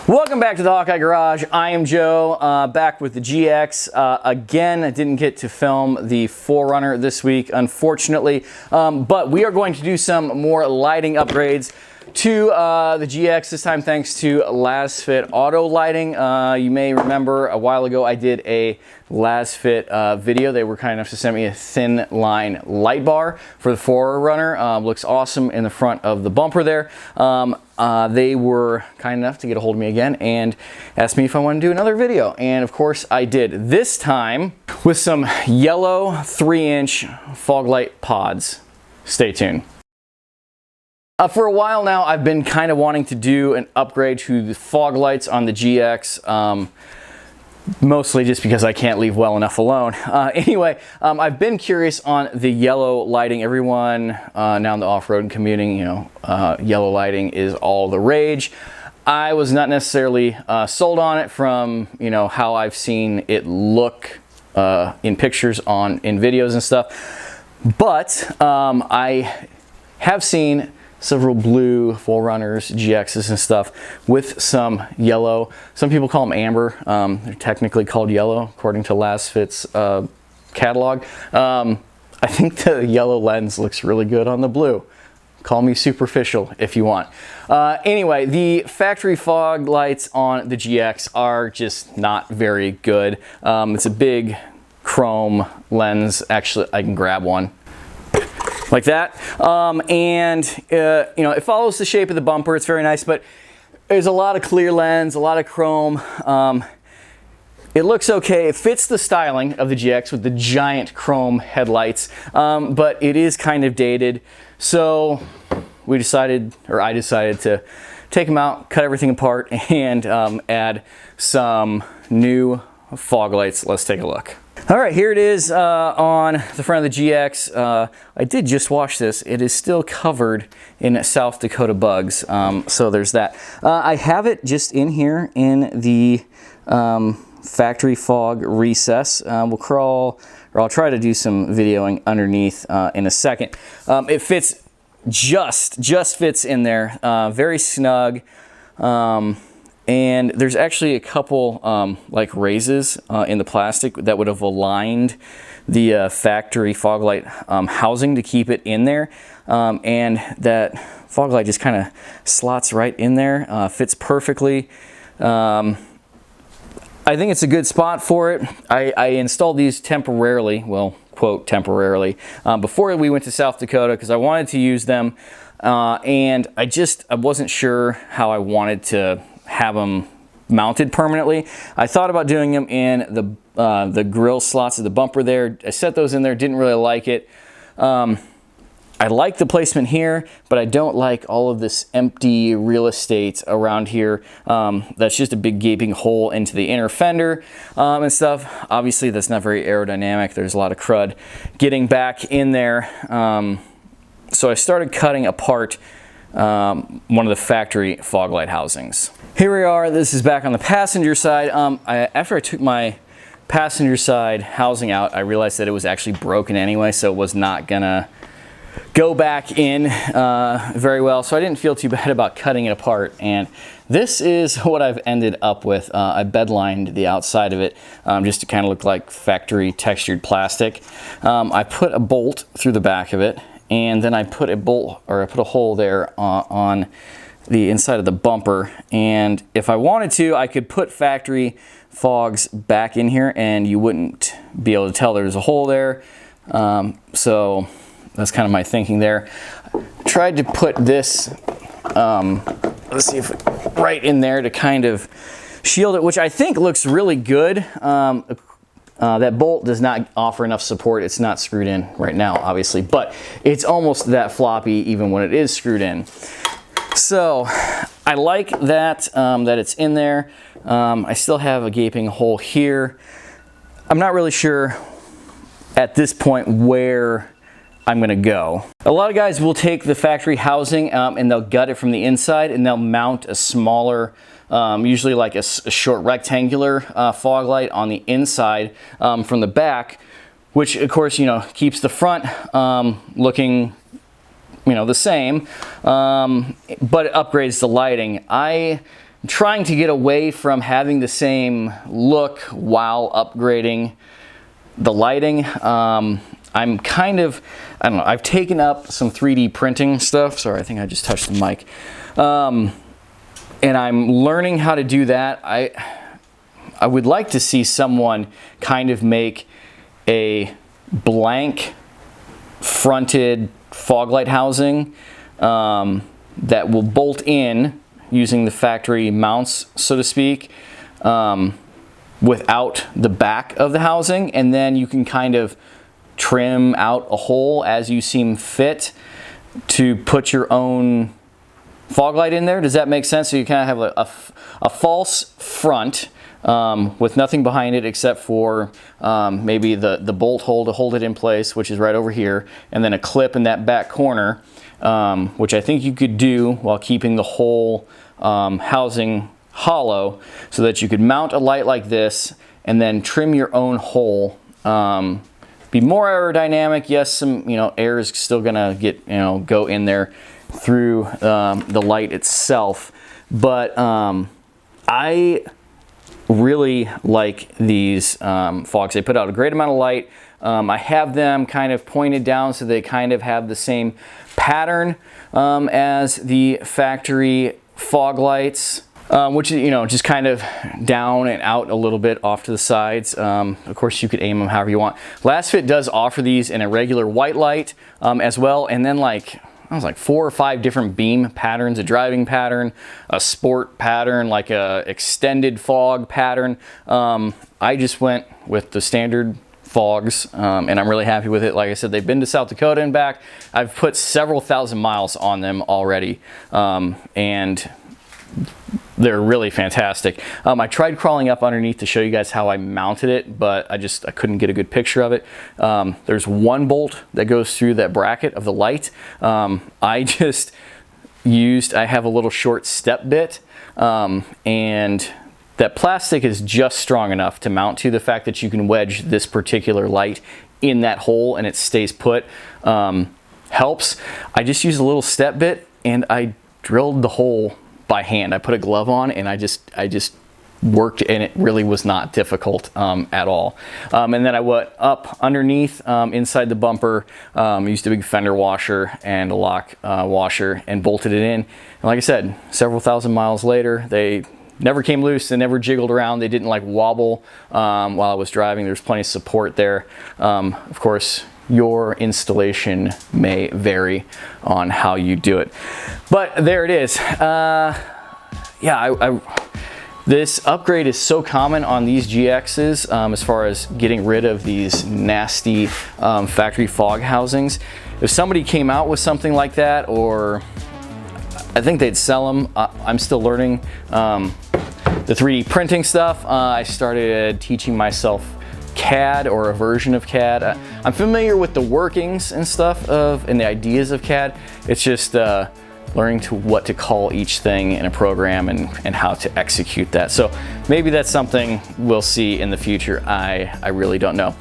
Welcome back to the Hawkeye Garage. I am Joe, back with the GX. Again, I didn't get to film the 4Runner this week, unfortunately, but we are going to do some more lighting upgrades to the GX, this time thanks to LASFIT auto lighting. You may remember a while ago I did a LASFIT video. They were kind enough to send me a thin line light bar for the 4Runner. Looks awesome in the front of the bumper there. They were kind enough to get a hold of me again and asked me if I want to do another video, and of course I did, this time with some yellow 3-inch fog light pods. Stay tuned. For a while now, I've been kind of wanting to do an upgrade to the fog lights on the GX, mostly just because I can't leave well enough alone. Anyway, I've been curious on the yellow lighting. Everyone now in the off-road and commuting, yellow lighting is all the rage. I was not necessarily sold on it from, how I've seen it look in pictures in videos and stuff. But I have seen several blue 4Runners, GXs and stuff with some yellow. Some people call them amber. They're technically called yellow according to LASFIT's catalog. I think the yellow lens looks really good on the blue. Call me superficial if you want. Anyway, the factory fog lights on the GX are just not very good. It's a big chrome lens. Actually, I can grab one like that, it follows the shape of the bumper. It's very nice, but there's a lot of clear lens, a lot of chrome. It looks okay. It fits the styling of the GX with the giant chrome headlights, but it is kind of dated. So I decided to take them out, cut everything apart, and add some new fog lights. Let's take a look. All right, here it is on the front of the GX. I did just wash this. It is still covered in South Dakota bugs, so there's that. I have it just in here in the factory fog recess. We'll crawl, or I'll try to do some videoing underneath in a second. It fits, just fits in there, very snug. And there's actually a couple like raises in the plastic that would have aligned the factory fog light housing to keep it in there. And that fog light just kind of slots right in there, fits perfectly. I think it's a good spot for it. I installed these temporarily, well, quote temporarily, before we went to South Dakota because I wanted to use them. And I wasn't sure how I wanted to have them mounted permanently. I thought about doing them in the grill slots of the bumper there. I set those in there, didn't really like it. I like the placement here, but I don't like all of this empty real estate around here. That's just a big gaping hole into the inner fender and stuff. Obviously that's not very aerodynamic. There's a lot of crud getting back in there. So I started cutting apart one of the factory fog light housings. Here we are. This is back on the passenger side. After I took my passenger side housing out, I realized that it was actually broken anyway, so it was not gonna go back in very well. So I didn't feel too bad about cutting it apart. And this is what I've ended up with. I bedlined the outside of it just to kind of look like factory textured plastic. I put a bolt through the back of it, and then I put a hole there on the inside of the bumper. And if I wanted to, I could put factory fogs back in here and you wouldn't be able to tell there's a hole there. So that's kind of my thinking there. Tried to put this, let's see if right in there to kind of shield it, which I think looks really good. That bolt does not offer enough support. It's not screwed in right now, obviously, but it's almost that floppy even when it is screwed in. So I like that, that it's in there. I still have a gaping hole here. I'm not really sure at this point where I'm gonna go. A lot of guys will take the factory housing and they'll gut it from the inside and they'll mount a smaller, usually like a short rectangular fog light on the inside from the back, which of course, keeps the front looking the same, but it upgrades the lighting. I trying to get away from having the same look while upgrading the lighting. I'm kind of, I don't know, I've taken up some 3D printing stuff. Sorry, I think I just touched the mic. And I'm learning how to do that. I would like to see someone kind of make a blank fronted fog light housing that will bolt in using the factory mounts, so to speak, without the back of the housing, and then you can kind of trim out a hole as you seem fit to put your own fog light in there. Does that make sense? So you kind of have a false front with nothing behind it except for maybe the bolt hole to hold it in place, which is right over here, and then a clip in that back corner, which I think you could do while keeping the whole housing hollow, so that you could mount a light like this and then trim your own hole. Be more aerodynamic. Yes, some air is still gonna get go in there through the light itself, but I really like these fogs. They put out a great amount of light. I have them kind of pointed down so they kind of have the same pattern as the factory fog lights, which is just kind of down and out a little bit off to the sides. Of course, you could aim them however you want. LASFIT does offer these in a regular white light as well, and then like 4 or 5 different beam patterns: a driving pattern, a sport pattern, like a extended fog pattern. I just went with the standard fogs, and I'm really happy with it. Like I said, they've been to South Dakota and back. I've put several thousand miles on them already, and they're really fantastic. I tried crawling up underneath to show you guys how I mounted it, but I couldn't get a good picture of it. There's one bolt that goes through that bracket of the light. I have a little short step bit, and that plastic is just strong enough to mount to. The fact that you can wedge this particular light in that hole and it stays put helps. I just used a little step bit and I drilled the hole by hand. I put a glove on and I just worked, and it really was not difficult at all. And then I went up underneath inside the bumper, used a big fender washer and a lock washer and bolted it in. And like I said, several thousand miles later, they never came loose. They never jiggled around. They didn't like wobble while I was driving. There's plenty of support there. Of course, your installation may vary on how you do it, but there it is. This upgrade is so common on these GXs as far as getting rid of these nasty factory fog housings. If somebody came out with something like that, or I think they'd sell them. I'm still learning the 3D printing stuff. I started teaching myself CAD, or a version of CAD. I'm familiar with the workings and stuff and the ideas of CAD. It's just learning what to call each thing in a program and how to execute that. So maybe that's something we'll see in the future. I really don't know.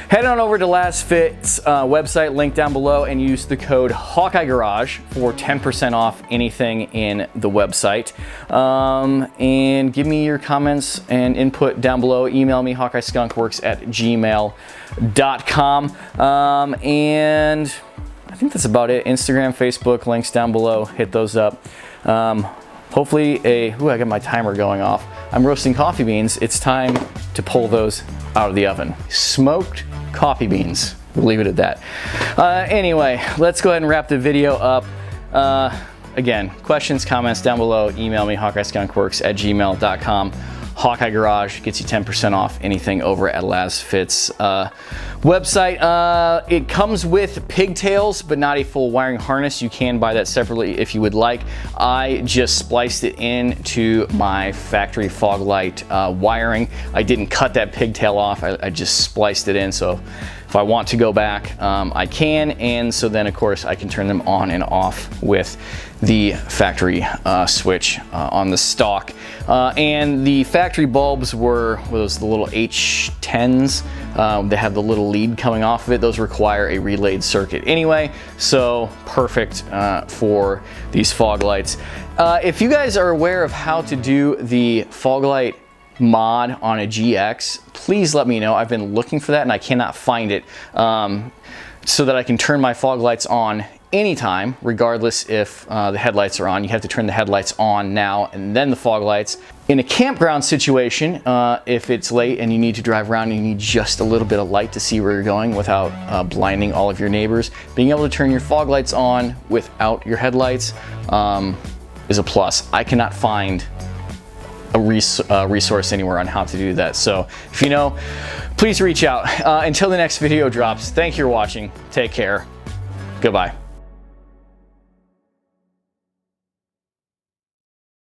Head on over to LASFIT's website, link down below, and use the code HawkeyeGarage for 10% off anything in the website. And give me your comments and input down below. Email me, hawkeyeskunkworks@gmail.com. And I think that's about it. Instagram, Facebook, links down below. Hit those up. Hopefully I got my timer going off. I'm roasting coffee beans. It's time to pull those out of the oven. Smoked coffee beans. We'll leave it at that. Anyway, let's go ahead and wrap the video up. Again, questions, comments down below. Email me, hawkeyeskunkworks@gmail.com. Hawkeye Garage gets you 10% off anything over at LASFIT's website. It comes with pigtails, but not a full wiring harness. You can buy that separately if you would like. I just spliced it into my factory fog light wiring. I didn't cut that pigtail off. I just spliced it in, so if I want to go back, I can, and so then of course I can turn them on and off with the factory switch on the stock. And the factory bulbs were the little H10s. They have the little lead coming off of it. Those require a relayed circuit anyway, so perfect for these fog lights. If you guys are aware of how to do the fog light mod on a GX, please let me know. I've been looking for that and I cannot find it, so that I can turn my fog lights on anytime, regardless if the headlights are on. You have to turn the headlights on now and then the fog lights. In a campground situation, if it's late and you need to drive around and you need just a little bit of light to see where you're going without blinding all of your neighbors, being able to turn your fog lights on without your headlights is a plus. I cannot find a resource anywhere on how to do that. So if you know, please reach out. Until the next video drops, thank you for watching. Take care. Goodbye.